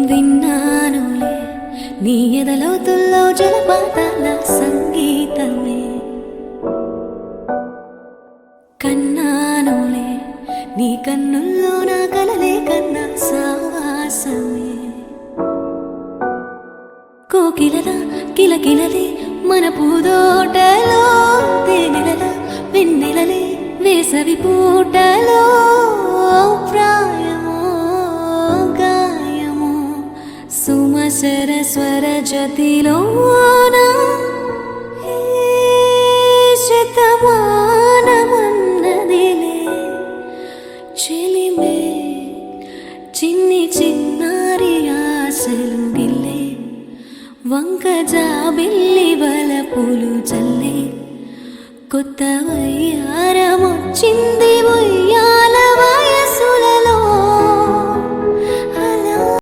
విన్నానులే నీ ఎదలోతుల్లో జలపాతాల సంగీతమే, కన్నానులే నీ కన్నుల్లో నా కలలే కన్నా సావాసమే. కోకిలల కిలకిలలే మన పూదోటలో, తేనెలల వెన్నెలలే వేసవి పూటలో, ప్రాయమో గాయమో సుమసర స్వర జతిలోన శతమానమన్నదిలే చెలిమే, చిన్ని చిన్నారి ఆశలు గిల్లే, వంక జాబిల్లి వలపులు చల్లే, కొత్త వయ్యారమొచ్చింది ఉయ్యాల